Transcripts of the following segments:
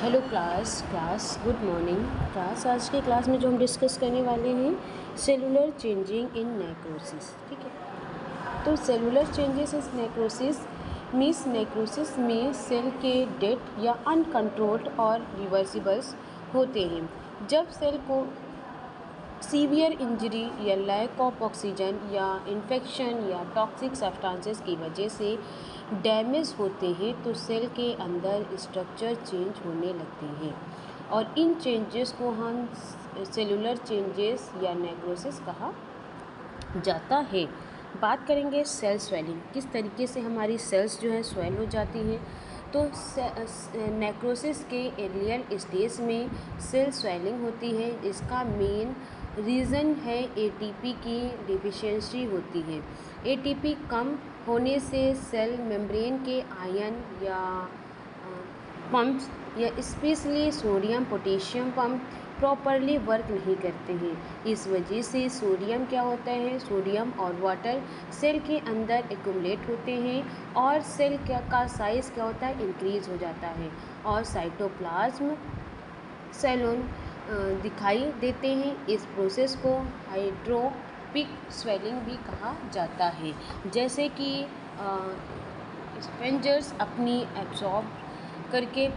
Hello class good morning class. आज के class में जो हम डिस्कस करने वाले हैं सेलुलर चेंजिंग इन नेक्रोसिस। ठीक है, तो cellular changes in necrosis means necrosis में सेल के डेथ या अनकंट्रोल्ड और रिवर्सिबल्स होते हैं। जब सेल को सीवियर इंजरी या लैक ऑफ ऑक्सीजन या इन्फेक्शन या टॉक्सिक सब्सटेंसेस की वजह से डैमेज होते हैं तो सेल के अंदर स्ट्रक्चर चेंज होने लगते हैं और इन चेंजेस को हम सेलुलर चेंजेस या नेक्रोसिस कहा जाता है। बात करेंगे सेल स्वेलिंग, किस तरीके से हमारी सेल्स जो है स्वेल हो जाती हैं। तो नेक्रोसिस के एर्लियर स्टेज में सेल स्वेलिंग होती है। इसका मेन रीज़न है एटीपी की डिफिशिएंसी होती है। एटीपी कम होने से सेल मेम्ब्रेन के आयन या पंप्स या specially sodium potassium pump properly work नहीं करते हैं। इस वजह से सोडियम क्या होता है, सोडियम और वाटर सेल के अंदर एक्युमुलेट होते हैं और सेल का साइज़ क्या होता है, इंक्रीज़ हो जाता है और साइटोप्लाज्म सेलून दिखाई देते हैं। इस प्रोसेस को हाइड्रोपिक स्वेलिंग भी कहा जाता है। जैसे कि स्पंजर्स अपनी एब्जॉर्ब करके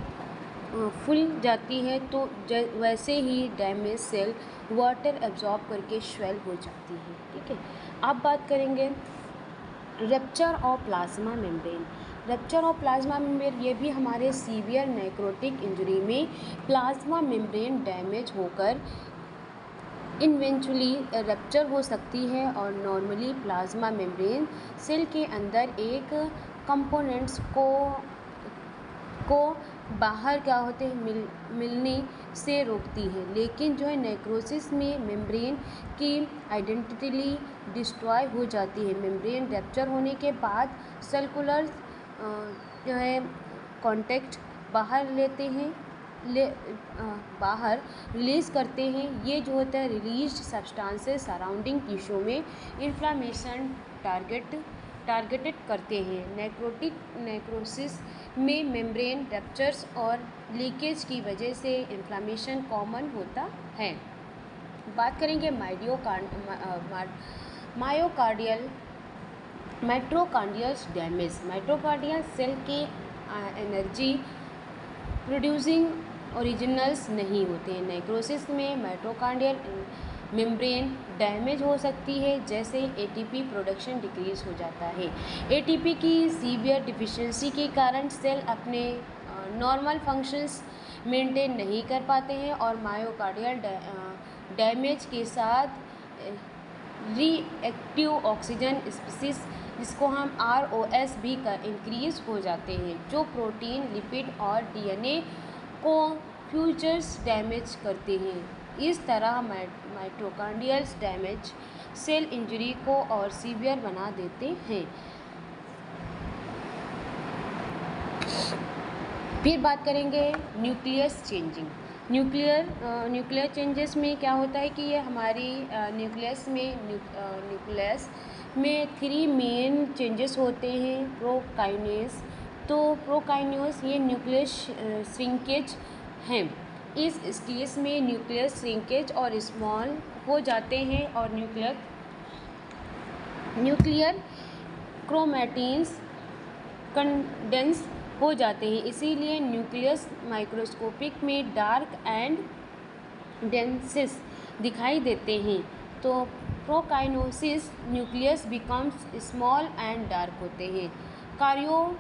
फूल जाती है तो वैसे ही डैमेज सेल वाटर एब्जॉर्ब करके स्वेल हो जाती है। ठीक है, अब बात करेंगे rupture of plasma membrane. Rupture of plasma membrane ये भी हमारे सीवियर नेक्रोटिक इंजरी में प्लाज्मा मेम्ब्रेन डैमेज होकर इवेंचुअली रप्चर हो सकती है और नॉर्मली प्लाज्मा मेम्ब्रेन सेल के अंदर एक कंपोनेंट्स को बाहर क्या होते हैं मिलने से रोकती है। लेकिन जो है नेक्रोसिस में मेम्ब्रेन की आइडेंटिटी डिस्ट्रॉय हो जाती है। मेम्ब्रेन रप्चर होने के बाद सर्कुलर जो है कॉन्टैक्ट बाहर लेते हैं बाहर रिलीज़ करते हैं। ये जो होता है रिलीज्ड सब्सटेंसेस सराउंडिंग टिश्यू में इन्फ्लामेशन टारगेटेड करते हैं। नेक्रोसिस में मेम्ब्रेन रप्चर्स और लीकेज की वजह से इन्फ्लामेशन कॉमन होता है। बात करेंगे माइटोकार्डियल डैमेज। माइटोकार्डियल सेल के एनर्जी प्रोड्यूसिंग ओरिजिनल्स नहीं होते हैं। नेक्रोसिस में माइटोकार्डियल मेम्ब्रेन डैमेज हो सकती है, जैसे एटीपी प्रोडक्शन डिक्रीज हो जाता है। एटीपी की सीवियर डिफिशिएंसी के कारण सेल अपने नॉर्मल फंक्शंस मेंटेन नहीं कर पाते हैं और मायोकार्डियल डैमेज के साथ रिएक्टिव ऑक्सीजन स्पीसीज जिसको हम ROS भी इंक्रीज हो जाते हैं, जो प्रोटीन लिपिड और DNA को फ्यूचर्स डैमेज करते हैं। इस तरह माइटोकार्डियल डैमेज सेल इंजरी को और सीवियर बना देते हैं। फिर बात करेंगे न्यूक्लियस चेंजिंग। न्यूक्लियर चेंजेस में क्या होता है कि ये हमारी न्यूक्लियस में 3 मेन चेंजेस होते हैं। प्रोकाइनेस, तो प्रोकाइनेस ये न्यूक्लियस श्रिंकेज हैं। इस स्टेज में न्यूक्लियस श्रिंकेज और स्मॉल हो जाते हैं और न्यूक्लियर क्रोमैटिन्स कंडेंस हो जाते हैं। इसीलिए न्यूक्लियस माइक्रोस्कोपिक में डार्क एंड डेंसिस दिखाई देते हैं। तो प्रोकाइनोसिस nucleus becomes small and dark होते हैं। कार्योरेजिया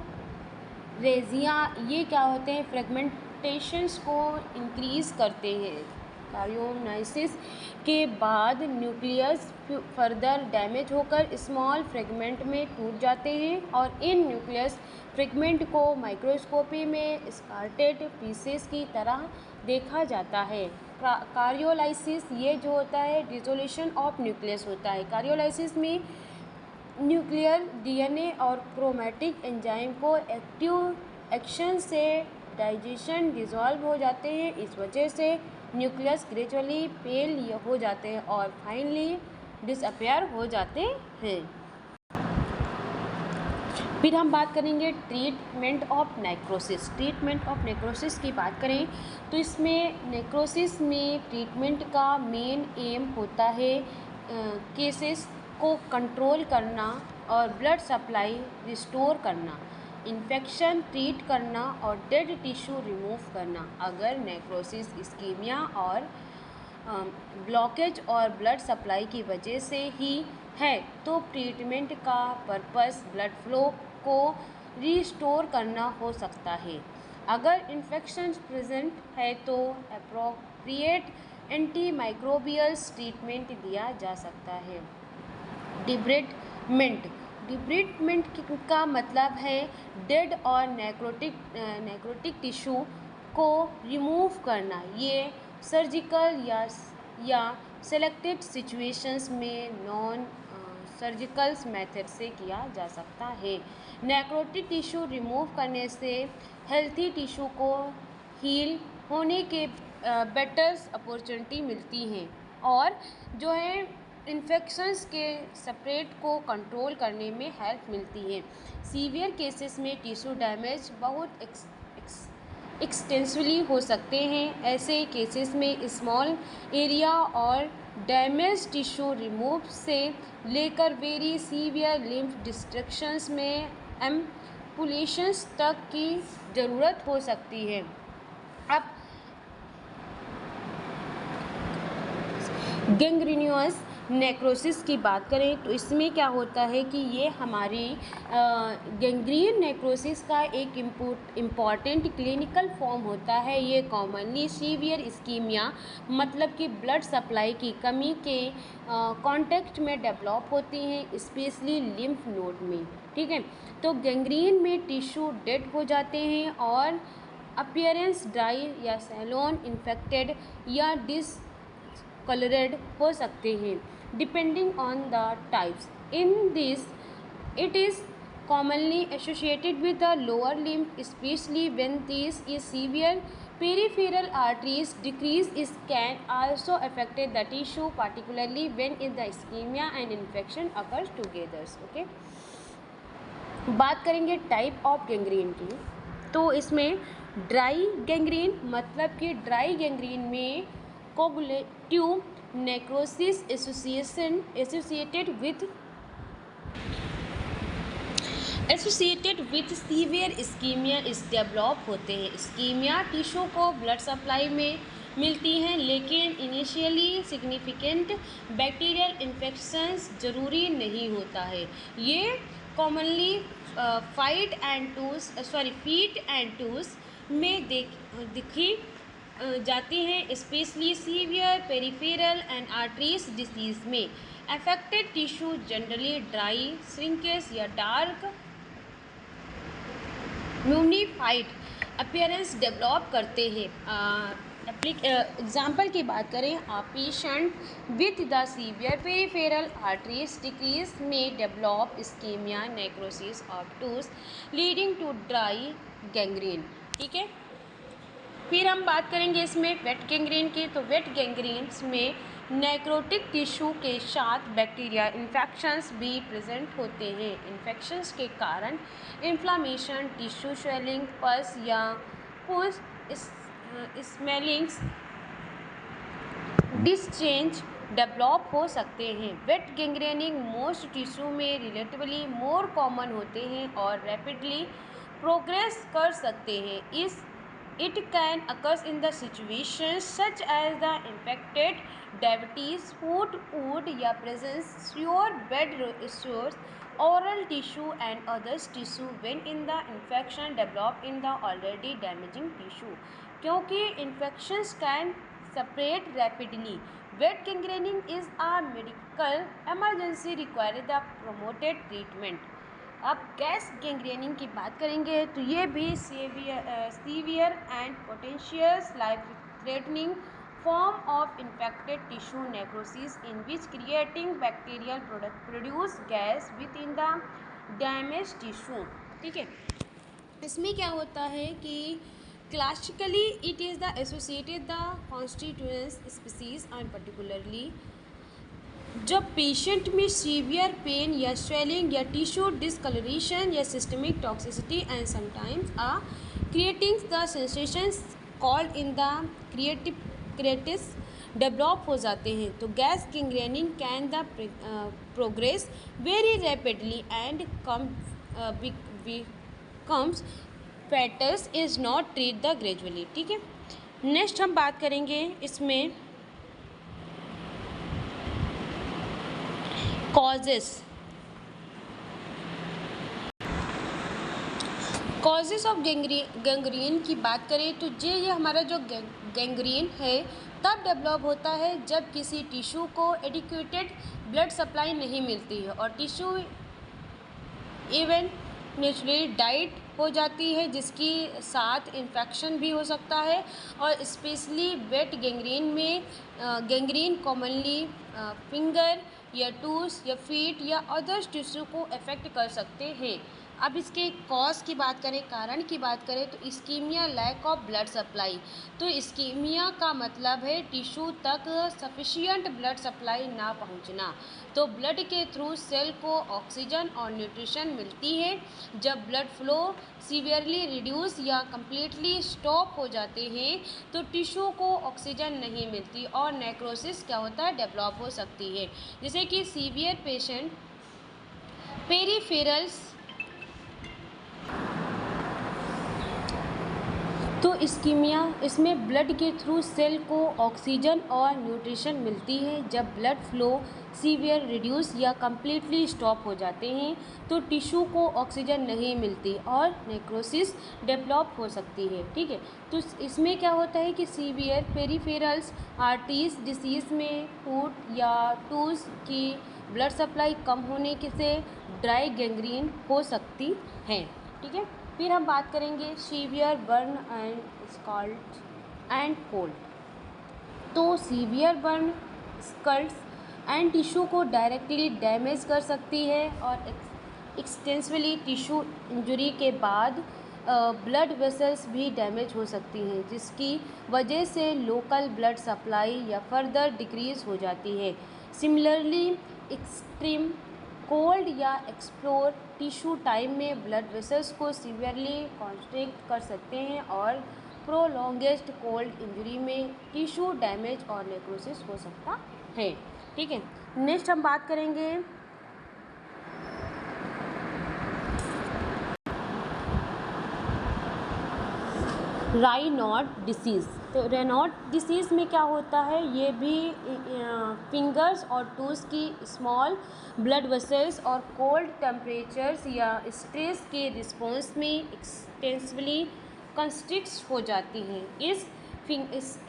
ये क्या होते हैं, फ्रेगमेंटेशंस को इंक्रीज करते हैं। कार्योनाइसिस के बाद न्यूक्लियस फर्दर डैमेज होकर स्मॉल फ्रेगमेंट में टूट जाते हैं और इन न्यूक्लियस फ्रेगमेंट को माइक्रोस्कोपी में स्कार्टेड पीसेस की तरह देखा जाता है। कार्योलाइसिस ये जो होता है डिसोल्यूशन ऑफ न्यूक्लियस होता है। कार्योलाइसिस में न्यूक्लियर DNA और क्रोमैटिक एंजाइम को एक्टिव एक्शन से डाइजेशन डिसॉल्व हो जाते हैं। इस वजह से न्यूक्लियस ग्रेजुअली पेल हो जाते हैं और फाइनली डिसअपेयर हो जाते हैं। फिर हम बात करेंगे treatment of necrosis. Treatment of necrosis की बात करें तो इसमें नेक्रोसिस में ट्रीटमेंट का मेन एम होता है केसेस को कंट्रोल करना और ब्लड सप्लाई रिस्टोर करना, इन्फेक्शन ट्रीट करना और डेड टिश्यू रिमूव करना। अगर नेक्रोसिस इस्कीमिया और ब्लॉकेज और ब्लड सप्लाई की वजह से ही है तो ट्रीटमेंट का पर्पस ब्लड फ्लो को रिस्टोर करना हो सकता है। अगर इन्फेक्शन प्रेजेंट है तो अप्रोप्रिएट एंटीमाइक्रोबियल्स ट्रीटमेंट दिया जा सकता है। डिब्रेटमेंट का मतलब है डेड और नेक्रोटिक टिश्यू को रिमूव करना। ये सर्जिकल या सेलेक्टेड सिचुएशंस में नॉन सर्जिकल मेथड से किया जा सकता है। नेक्रोटिक टिश्यू रिमूव करने से हेल्थी टिश्यू को हील होने के बेटर अपॉर्चुनिटी मिलती हैं और जो है इन्फेक्शंस के स्प्रेड को कंट्रोल करने में हेल्प मिलती है। सीवियर केसेस में टिश्यू डैमेज बहुत एक्सटेंसिवली हो सकते हैं। ऐसे केसेस में स्मॉल एरिया और डैमेज टिश्यू रिमूव से लेकर वेरी सीवियर लिम्फ डिस्ट्रक्शंस में एम्पुलेशंस तक की ज़रूरत हो सकती है। अब गैंग्रीनियस नेक्रोसिस की बात करें तो इसमें क्या होता है कि ये हमारी गैंग्रीन नेक्रोसिस का एक इम्पॉर्टेंट क्लिनिकल फॉर्म होता है। ये कॉमनली सीवियर इस्कीमिया मतलब कि ब्लड सप्लाई की कमी के कॉन्टेक्स्ट में डेवलप होती हैं, स्पेशली लिम्फ नोड में। ठीक है, तो गैंग्रीन में टिश्यू डेड हो जाते हैं और अपीयरेंस ड्राई या सैलोन इन्फेक्टेड या डिसकलरेड हो सकते हैं depending on the types. In this it is commonly associated with the lower limb, especially when this is severe. Peripheral arteries decrease is can also affect the tissue, particularly when in the ischemia and infection occurs together. Okay, बात करेंगे type of gangrene की तो इसमें dry gangrene मतलब कि dry gangrene में coagulative necrosis associated with severe ischemia इस develop होते हैं। इस्कीमिया टिश्यू को ब्लड सप्लाई में मिलती हैं लेकिन इनिशियली सिग्निफिकेंट बैक्टीरियल इन्फेक्शंस ज़रूरी नहीं होता है। ये कॉमनली फीट एंड टूस में दिखी जाती हैं, specially severe peripheral and arteries disease में। Affected tissue generally dry, shrinkage या डार्क म्यूनिफाइड अपीयरेंस डेवलप करते हैं। एग्जाम्पल की बात करें, patient with the severe peripheral arteries decrease में develop ischaemia necrosis of toes leading to dry gangrene. ठीक है, फिर हम बात करेंगे इसमें वेट गैंग्रीन की। तो वेट गैंग्रीन्स में नेक्रोटिक टिश्यू के साथ बैक्टीरिया इन्फेक्शंस भी प्रेजेंट होते हैं। इन्फेक्शंस के कारण इन्फ्लामेशन, टिश्यू स्वेलिंग, पस या पुस स्मेलिंग्स, डिसचेंज डेवलप हो सकते हैं। वेट गैंग्रीनिंग मोस्ट टिश्यू में रिलेटिवली मोर कॉमन होते हैं और रैपिडली प्रोग्रेस कर सकते हैं। It can occur in the situations such as the infected diabetes, foot wound या presence sure bed sores, oral tissue and other tissue when in the infection develop in the already damaging tissue. क्योंकि infections can spread rapidly, wet gangrene is a medical emergency require the promoted treatment. अब gas गैंग्रीनिंग की बात करेंगे तो ये भी severe and potential life threatening form of infected tissue necrosis in which creating bacterial produce gas with in the damage tissue. ठीक है, इसमें क्या होता है कि classically it is the associated the constituents species and particularly जब patient में severe pain या स्वेलिंग या टिश्यू डिसकलरेशन या systemic toxicity and sometimes creating the sensations called in the क्रिएटिस डेवलप हो जाते हैं, तो gas gangrene can the progress very rapidly and comes fatal is not treat the gradually. ठीक है, नेक्स्ट हम बात करेंगे इसमें कॉजेस ऑफ गैंग्रीन की बात करें तो ये हमारा जो गैंग्रीन है तब डेवलप होता है जब किसी टिश्यू को एडिक्वेटेड ब्लड सप्लाई नहीं मिलती है और टिश्यू इवन नेचुरली डाइट हो जाती है, जिसकी साथ इन्फेक्शन भी हो सकता है। और स्पेशली वेट गैंग्रीन में गैंग्रीन कॉमनली फिंगर या टूस या फीट या अदर्स टिश्यू को अफेक्ट कर सकते हैं। अब इसके कॉज की बात करें, कारण की बात करें तो ischemia, lack of blood supply. तो इस्कीमिया का मतलब है टिश्यू तक सफिशिएंट ब्लड सप्लाई ना पहुंचना। तो ब्लड के थ्रू सेल को ऑक्सीजन और न्यूट्रिशन मिलती है। जब ब्लड फ्लो सीवियरली रिड्यूस या कम्प्लीटली स्टॉप हो जाते हैं तो टिश्यू को ऑक्सीजन नहीं मिलती और नेक्रोसिस क्या होता है, डेवलप हो सकती है। जैसे कि सीवियर पेशेंट पेरीफेरल्स, तो इस्कीमिया इसमें ब्लड के थ्रू सेल को ऑक्सीजन और न्यूट्रिशन मिलती है। जब ब्लड फ्लो सीवियर रिड्यूस या कम्प्लीटली स्टॉप हो जाते हैं तो टिश्यू को ऑक्सीजन नहीं मिलती और नेक्रोसिस डेवलप हो सकती है। ठीक है, तो इसमें क्या होता है कि सीवियर पेरीफेरल्स आर्टरीज डिसीज़ में फुट या टूज की ब्लड सप्लाई कम होने से ड्राई गैंग्रीन हो सकती है। ठीक है, फिर हम बात करेंगे severe burn and scald and cold. तो severe burn scalds and tissue को डायरेक्टली डैमेज कर सकती है और एक्सटेंसिवली टिश्यू इंजरी के बाद ब्लड वेसल्स भी डैमेज हो सकती हैं, जिसकी वजह से लोकल ब्लड सप्लाई या फर्दर डिक्रीज हो जाती है। सिमिलरली एक्सट्रीम कोल्ड या एक्सप्लोर टिश्यू टाइम में ब्लड वेसल्स को सीवियरली कॉन्स्ट्रिक्ट कर सकते हैं और प्रोलॉन्गेस्ट कोल्ड इंजरी में टिश्यू डैमेज और नेक्रोसिस हो सकता है। ठीक है, नेक्स्ट हम बात करेंगे रायनॉड डिसीज़। तो रेनॉड डिसीज़ में क्या होता है, ये भी फिंगर्स और टूस की स्मॉल ब्लड वेसल्स और कोल्ड टेम्परेचर्स या स्ट्रेस के रिस्पॉन्स में एक्सटेंसिवली कंस्ट्रिक्ट हो जाती हैं।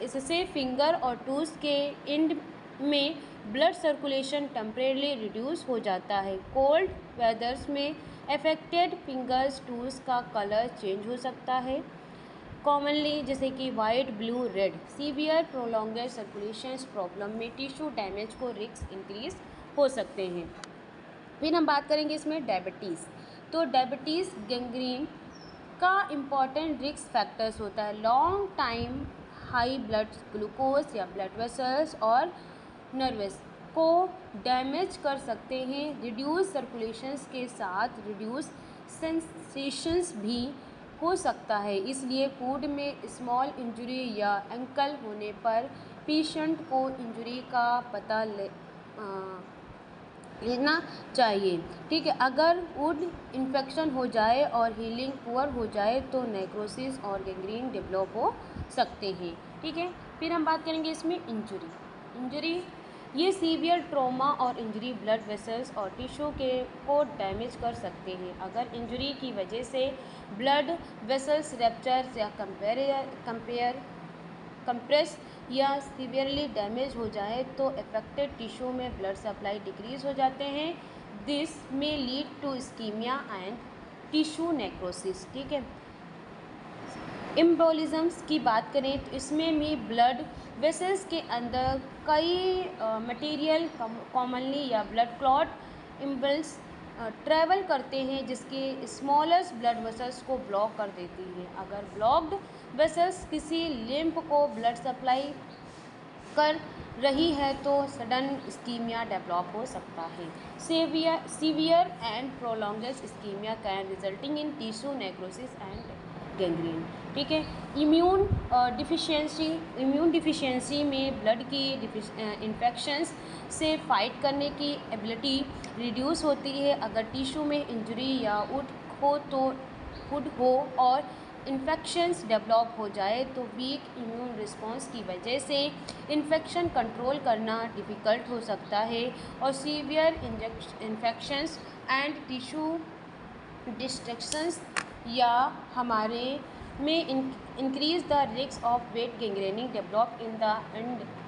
इससे फिंगर और टूस के एंड में ब्लड सर्कुलेशन टेम्परेली रिड्यूस हो जाता है। कोल्ड वेदर्स में अफेक्टेड फिंगर्स टूस का कलर चेंज हो सकता है, कॉमनली जैसे कि white, blue, red. Severe prolonged circulation problem में टिश्यू डैमेज को रिस्क इंक्रीज हो सकते हैं। फिर हम बात करेंगे इसमें डायबिटीज़। तो डायबिटीज़ गैंग्रीन का इम्पॉर्टेंट रिस्क फैक्टर्स होता है। Long time high blood glucose या ब्लड वेसल्स और नर्वस को डैमेज कर सकते हैं। रिड्यूस सर्कुलेशंस के साथ रिड्यूस सेंसेशंस भी हो सकता है, इसलिए फूड में स्मॉल इंजरी या एंकल होने पर पेशेंट को इंजरी का पता लेना चाहिए। ठीक है, अगर वुड इन्फेक्शन हो जाए और हीलिंग पुअर हो जाए तो नेक्रोसिस और गैंग्रीन डेवलप हो सकते हैं। ठीक है, फिर हम बात करेंगे इसमें इंजरी ये सीवियर ट्रॉमा और इंजरी ब्लड वेसल्स और टिश्यू को डैमेज कर सकते हैं। अगर इंजरी की वजह से ब्लड वेसल्स रैप्चर या कंप्रेस या सीवियरली डैमेज हो जाए तो अफेक्टेड टिश्यू में ब्लड सप्लाई डिक्रीज हो जाते हैं। This may lead to ischemia and tissue necrosis. ठीक है, एम्बोलिज्म्स की बात करें तो इसमें भी ब्लड वेसल्स के अंदर कई मटेरियल कॉमनली या ब्लड क्लॉट इम्बल्स ट्रैवल करते हैं, जिसके स्मॉलेस्ट ब्लड वेसल्स को ब्लॉक कर देती है। अगर ब्लॉक्ड वेसल्स किसी लिम्फ को ब्लड सप्लाई कर रही है तो सडन इस्कीमिया डेवलप हो सकता है। Severe and prolonged ischemia can resulting in tissue necrosis and gangrene. ठीक है। इम्यून डिफिशियंसी में ब्लड की इन्फेक्शंस से फाइट करने की एबिलिटी रिड्यूस होती है। अगर टिश्यू में इंजरी या वुड हो और इन्फेक्शंस डेवलप हो जाए तो वीक इम्यून रिस्पॉन्स की वजह से इन्फेक्शन कंट्रोल करना डिफ़िकल्ट हो सकता है और severe infections and tissue destructions या हमारे में increase the risk of wet gangrene develop in the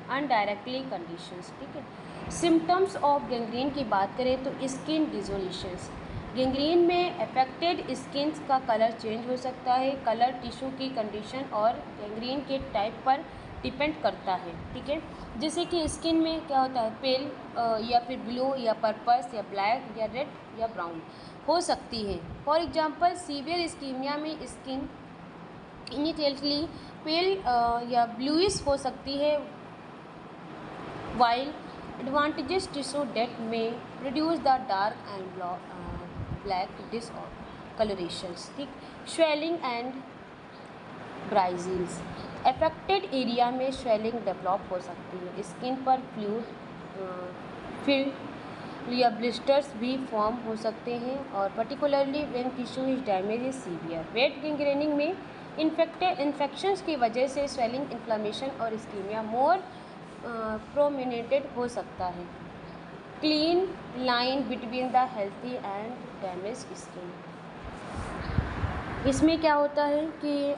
indirectly conditions. ठीक है। सिम्टम्स ऑफ गैंग्रीन की बात करें तो स्किन डिसोल्यूशंस। गैंग्रीन में अफेक्टेड स्किन का कलर चेंज हो सकता है। कलर टिश्यू की कंडीशन और गैंग्रीन के टाइप पर डिपेंड करता है। ठीक है। जैसे कि स्किन में क्या होता है, पेल या फिर ब्लू या पर्पस या ब्लैक या रेड या ब्राउन हो सकती है। फॉर एग्जांपल सीवियर इस्कीमिया में स्किन इनिशियली पेल या ब्लूइश हो सकती है, वाइल एडवांटेजेस टिश्यू डेथ में produce the dark and black discolourations. ठीक। Swelling and bruises. Affected area में स्वेलिंग डेवलप हो सकती है। स्किन पर फिल्ड या ब्लिस्टर्स भी फॉर्म हो सकते हैं और particularly when tissue is damage is severe. Wet gangrene में इन्फेक्शंस की वजह से स्वेलिंग, इन्फ्लेमेशन और इस्कीमिया मोर प्रोमिनेटेड हो सकता है। Clean line between the healthy and damage skin. इसमें क्या होता है कि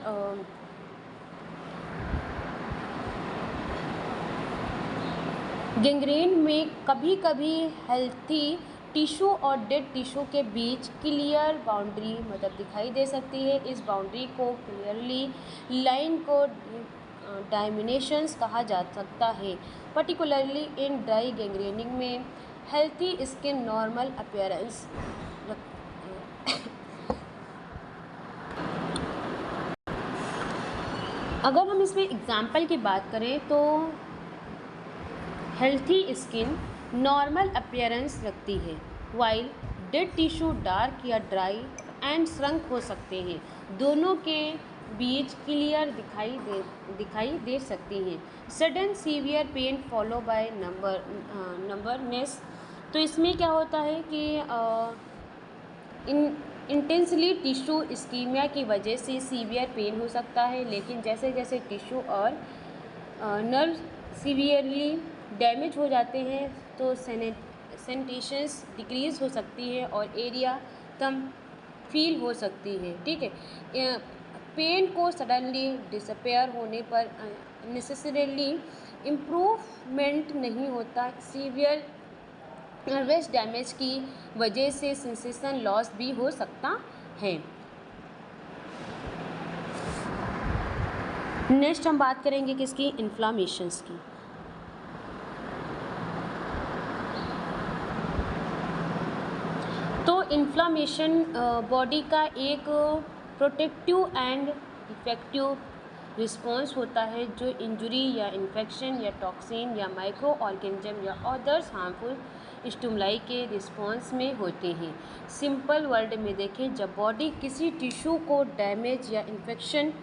गैंग्रीन में कभी कभी हेल्थी टिश्यू और डेड टिश्यू के बीच क्लियर बाउंड्री मतलब दिखाई दे सकती है। इस बाउंड्री को क्लियरली लाइन को डायमिनेशंस कहा जा सकता है। पर्टिकुलरली इन ड्राई गैंग्रेनिंग में हेल्थी स्किन नॉर्मल अपीयरेंस अगर हम इसमें एग्जाम्पल की बात करें तो हेल्थी स्किन नॉर्मल अपीयरेंस रखती है, वाइल डेड टिश्यू डार्क या ड्राई एंड श्रंक हो सकते हैं। दोनों के बीच क्लियर दिखाई दे सकती हैं। Sudden severe pain follow by numbness. तो इसमें क्या होता है कि इंटेंसली टिश्यू इस्कीमिया की वजह से सीवियर पेन हो सकता है, लेकिन जैसे जैसे टिश्यू और नर्व सीवियरली डैमेज हो जाते हैं तो सेंसेशंस डिक्रीज़ हो सकती है और एरिया कम फील हो सकती है। ठीक है। पेन को सडनली डिसअपेयर होने पर नेसेसरीली इम्प्रूवमेंट नहीं होता। सीवियर नर्वस डैमेज की वजह से सेंसेशन लॉस भी हो सकता है। नेक्स्ट हम बात करेंगे किसकी, इन्फ्लामेशंस की। तो इन्फ्लामेशन बॉडी का एक प्रोटेक्टिव एंड इफेक्टिव रिस्पॉन्स होता है जो इंजरी या इन्फेक्शन या टॉक्सिन या माइक्रो ऑर्गेनिज्म या अदर्स हार्मफुल स्टिमुलाई के रिस्पॉन्स में होते हैं। सिंपल वर्ड में देखें, जब बॉडी किसी टिश्यू को डैमेज या इन्फेक्शन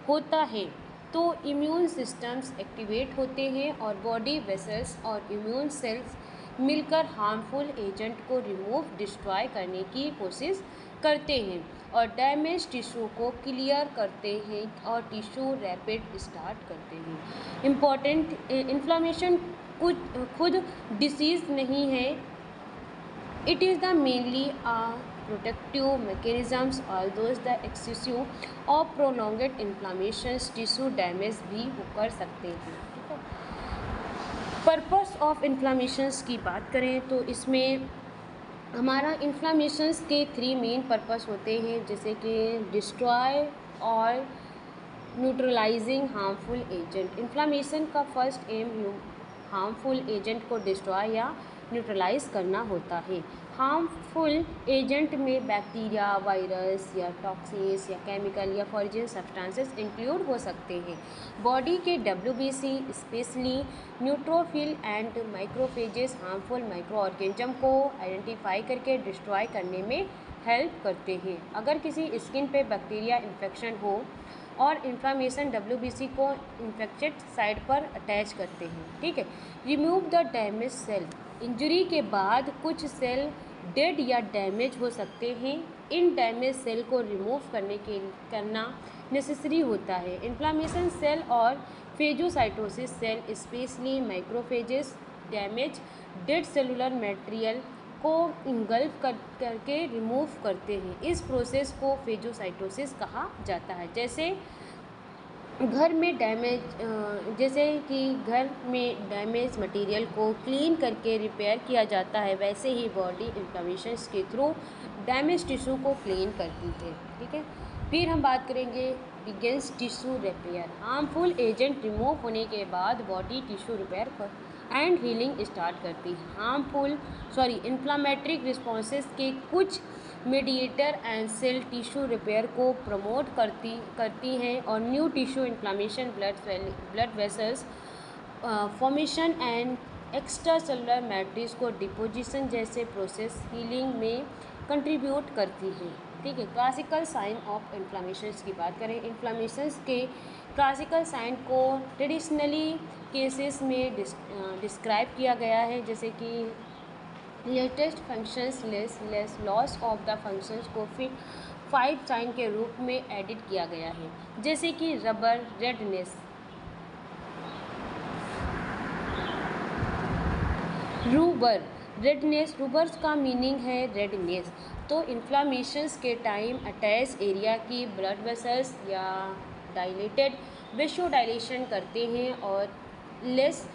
होता है तो इम्यून सिस्टम्स एक्टिवेट होते हैं और बॉडी वेसल्स और इम्यून सेल्स मिलकर हार्मफुल एजेंट को रिमूव डिस्ट्रॉय करने की कोशिश करते हैं और डैमेज टिश्यू को क्लियर करते हैं और टिश्यू रैपिड स्टार्ट करते हैं। इम्पॉर्टेंट, इन्फ्लामेशन खुद डिसीज़ नहीं है, it is the mainly a protective mechanisms, although the excessive or prolonged inflammations tissue damage भी कर सकते हैं। ठीक है। पर्पस ऑफ इन्फ्लामेशंस की बात करें तो इसमें हमारा इन्फ्लामेशंस के 3 मेन पर्पस होते हैं, जैसे कि डिस्ट्रॉय और न्यूट्रलाइजिंग हार्मफुल एजेंट। इन्फ्लामेशन का फर्स्ट एम हार्मफुल एजेंट को डिस्ट्रॉय या न्यूट्रलाइज करना होता है। हार्मफुल एजेंट में बैक्टीरिया, वायरस या टॉक्सिन्स या केमिकल या फॉरेन सब्सटेंसेस इंक्लूड हो सकते हैं। बॉडी के WBC specially neutrophil and microphages harmful micro organism को आइडेंटिफाई करके डिस्ट्रॉय करने में हेल्प करते हैं। अगर किसी स्किन पे बैक्टीरिया इन्फेक्शन हो और इन्फ्लामेशन WBC को इन्फेक्टेड साइड पर अटैच करते हैं। ठीक है। Remove the damage cell. Injury के बाद कुछ सेल डेड या डैमेज हो सकते हैं। इन डैमेज सेल को रिमूव करना नेसेसरी होता है। इन्फ्लामेशन सेल और phagocytosis cell specially microphages damage dead cellular material को इंगल्फ करके रिमूव करते हैं। इस प्रोसेस को फेगोसाइटोसिस कहा जाता है। जैसे घर में डैमेज मटेरियल को क्लीन करके रिपेयर किया जाता है, वैसे ही बॉडी इन्फ्लामेशंस के थ्रू डैमेज टिश्यू को क्लीन करती है। ठीक है। फिर हम बात करेंगे begins tissue repair. Harmful agent remove होने के बाद body tissue repair and healing start करती है। इन्फ्लामेटरी रिस्पॉन्सेस के कुछ mediator and cell tissue repair को प्रमोट करती हैं और new tissue inflammation blood vessels formation and extra cellular matrix को डिपोजिशन जैसे प्रोसेस हीलिंग में कंट्रीब्यूट करती हैं। ठीक है। क्लासिकल साइन ऑफ इन्फ्लामेशंस की बात करें। इन्फ्लामेशंस के क्लासिकल साइन को ट्रेडिशनली केसेस में डिस्क्राइब किया गया है, जैसे कि latest functions less loss of the functions को फिर 5 साइन के रूप में एडिट किया गया है, जैसे कि रबर रेडनेस, रूबर रेडनेस। रूबर्स का मीनिंग है रेडनेस। तो इन्फ्लामेशंस के टाइम अटैच एरिया की ब्लड वेसल्स या डायलेटेड वेसोडाइलेशन करते हैं और less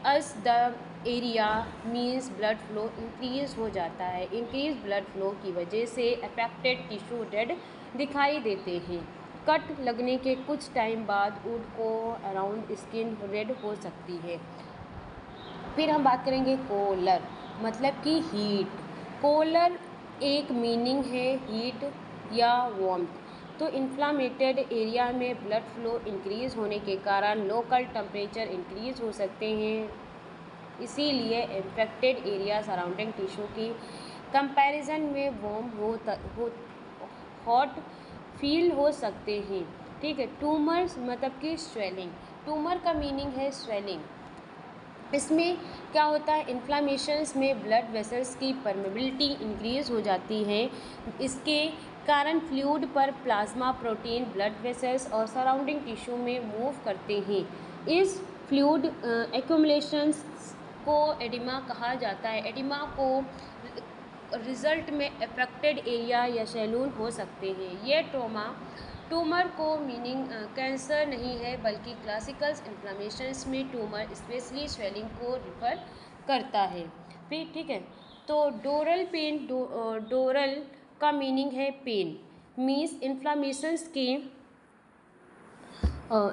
us the area means blood flow increase हो जाता है। इंक्रीज ब्लड फ्लो की वजह से अफेक्टेड टिश्यू रेड दिखाई देते हैं। कट लगने के कुछ टाइम बाद वुड को अराउंड स्किन रेड हो सकती है। फिर हम बात करेंगे कोलर, मतलब कि हीट। कोलर एक मीनिंग है हीट या वार्मथ। तो इन्फ्लामेटेड एरिया में ब्लड फ्लो इंक्रीज होने के कारण लोकल टेम्परेचर इंक्रीज हो सकते हैं, इसीलिए इन्फेक्टेड एरिया सराउंडिंग टिश्यू की कंपैरिजन में वार्म हॉट फील हो सकते हैं। ठीक है। ट्यूमर्स मतलब कि स्वेलिंग। ट्यूमर का मीनिंग है स्वेलिंग। इसमें क्या होता है, इन्फ्लामेशंस में ब्लड वेसल्स की परमेबिलिटी इंक्रीज हो जाती है। इसके कारण फ्लूइड पर प्लाज्मा प्रोटीन ब्लड वेसल्स और सराउंडिंग टिश्यू में मूव करते हैं। इस फ्लूइड एक्यूमुलेशंस को एडिमा कहा जाता है। एडिमा को रिजल्ट में अफेक्टेड एरिया या सैलून हो सकते हैं। ये ट्यूमर को मीनिंग कैंसर नहीं है, बल्कि क्लासिकल इन्फ्लामेशंस में ट्यूमर स्पेशली स्वेलिंग को रिफर करता है। फिर ठीक है। तो डोरल पेन, डोरल का मीनिंग है पेन, मीन्स इन्फ्लामेशंस के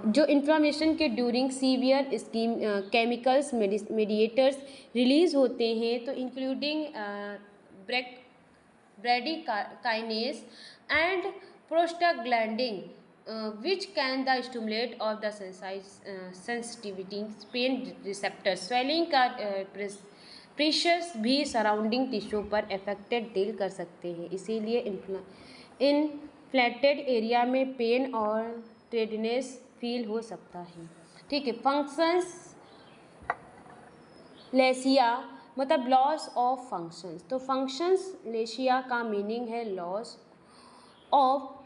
जो इन्फ्लामेशन के during severe scheme chemicals mediators release होते हैं, तो including bradykinins and prostaglandin which can the stimulate of the sensitivity pain receptor. Swelling का प्रेशर्स भी सराउंडिंग टिश्यू पर अफेक्टेड डील कर सकते हैं, इसीलिए इन्फ्लेटेड एरिया में पेन और रेडनेस फील हो सकता है। ठीक है। फंक्शंस लेसिया मतलब लॉस ऑफ फंक्शंस। तो फंक्शंस लेसिया का मीनिंग है loss of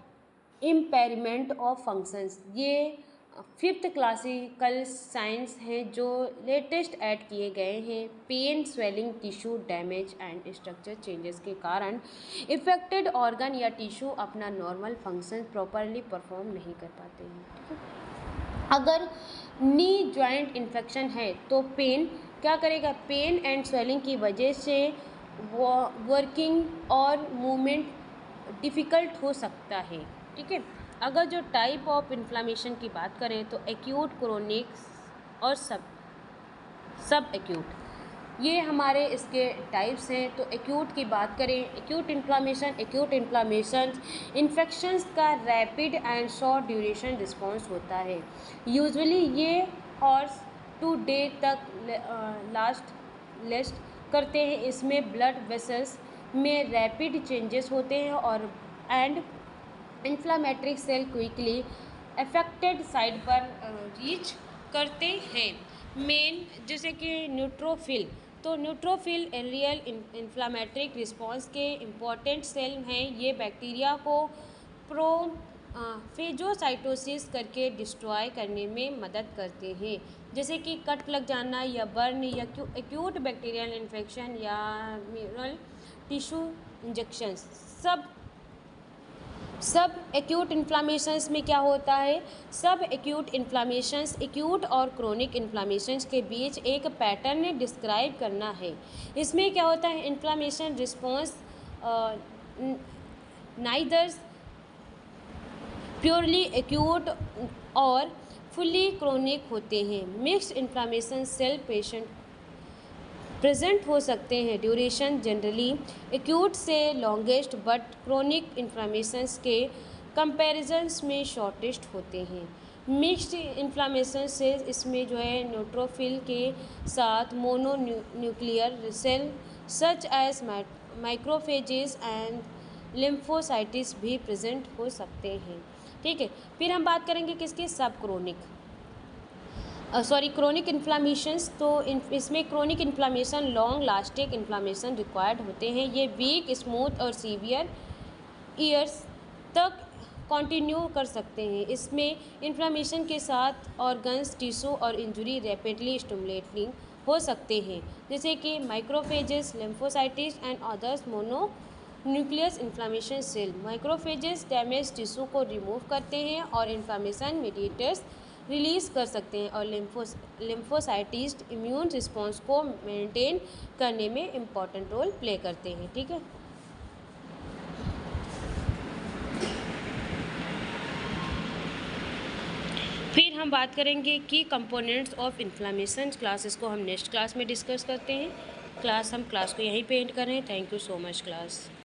impairment of functions. ये 5th क्लासिकल साइंस हैं जो लेटेस्ट ऐड किए गए हैं। Pain, swelling, tissue damage and structure changes के कारण इफेक्टेड ऑर्गन या टिश्यू अपना नॉर्मल फंक्शन प्रॉपरली परफॉर्म नहीं कर पाते हैं। ठीक है। अगर नी जॉइंट इन्फेक्शन है तो पेन क्या करेगा, पेन एंड स्वेलिंग की वजह से वर्किंग और मूवमेंट डिफ़िकल्ट हो सकता है। ठीक है। अगर जो टाइप ऑफ इन्फ्लामेशन की बात करें तो एक्यूट, क्रोनिक और सब एक्यूट। ये हमारे इसके टाइप्स हैं। तो एक्यूट की बात करें, एक्यूट इन्फ्लामेशन इन्फेक्शंस का rapid and short duration response होता है। यूजुअली ये हॉर्स 2 डे तक लास्ट करते हैं। इसमें ब्लड वेसल्स में रैपिड चेंजेस होते हैं और and inflammatory cell quickly affected side पर रीच करते हैं। मेन जैसे कि न्यूट्रोफिल, तो न्यूट्रोफिल रियल इन्फ्लामेटरी रिस्पॉन्स के इम्पॉर्टेंट सेल हैं। ये बैक्टीरिया को प्रो फेजोसाइटोसिस करके डिस्ट्रॉय करने में मदद करते हैं, जैसे कि कट लग जाना या बर्न या एक्यूट बैक्टीरियल इन्फेक्शन या म्यूरल टिश्यू इंजेक्शंस। सब एक्यूट इन्फ्लामेशंस में क्या होता है, सब एक्यूट इन्फ्लामेशंस एक्यूट और क्रोनिक इन्फ्लामेशंस के बीच एक पैटर्न डिस्क्राइब करना है। इसमें क्या होता है, inflammation response neither purely acute और फुली क्रोनिक होते हैं। Mixed inflammation cell patient present हो सकते हैं। ड्यूरेशन जनरली एक्यूट से लॉन्गेस्ट बट क्रोनिक इन्फ्लामेशंस के कंपैरिजन्स में शॉर्टेस्ट होते हैं। मिक्स्ड इन्फ्लामेशन से इसमें जो है न्यूट्रोफिल के साथ mononuclear cell such as macrophages and lymphocytes भी प्रेजेंट हो सकते हैं। ठीक है, फिर हम बात करेंगे किसके, सब क्रोनिक इन्फ्लामेशंस। तो इसमें chronic inflammation long lasting inflammation required होते हैं। ये वीक, स्मूथ और सीवियर ईयर्स तक कंटिन्यू कर सकते हैं। इसमें इन्फ्लामेशन के साथ ऑर्गन्स, टिश्यू और इंजरी रैपिडली स्टिमुलेटिंग हो सकते हैं, जैसे कि macrophages, lymphocytes and others mononucleus inflammation cell. Macrophages damage tissue को रिमूव करते हैं और इन्फ्लामेशन मीडिएटर्स रिलीज़ कर सकते हैं, और लिम्फोसाइटिस्ट इम्यून रिस्पॉन्स को मेंटेन करने में इम्पॉर्टेंट रोल प्ले करते हैं। ठीक है, फिर हम बात करेंगे कि कंपोनेंट्स ऑफ इन्फ्लामेशन। क्लासेस को हम नेक्स्ट क्लास में डिस्कस करते हैं। क्लास को यहीं पे एंड कर रहे हैं। Thank you so much class.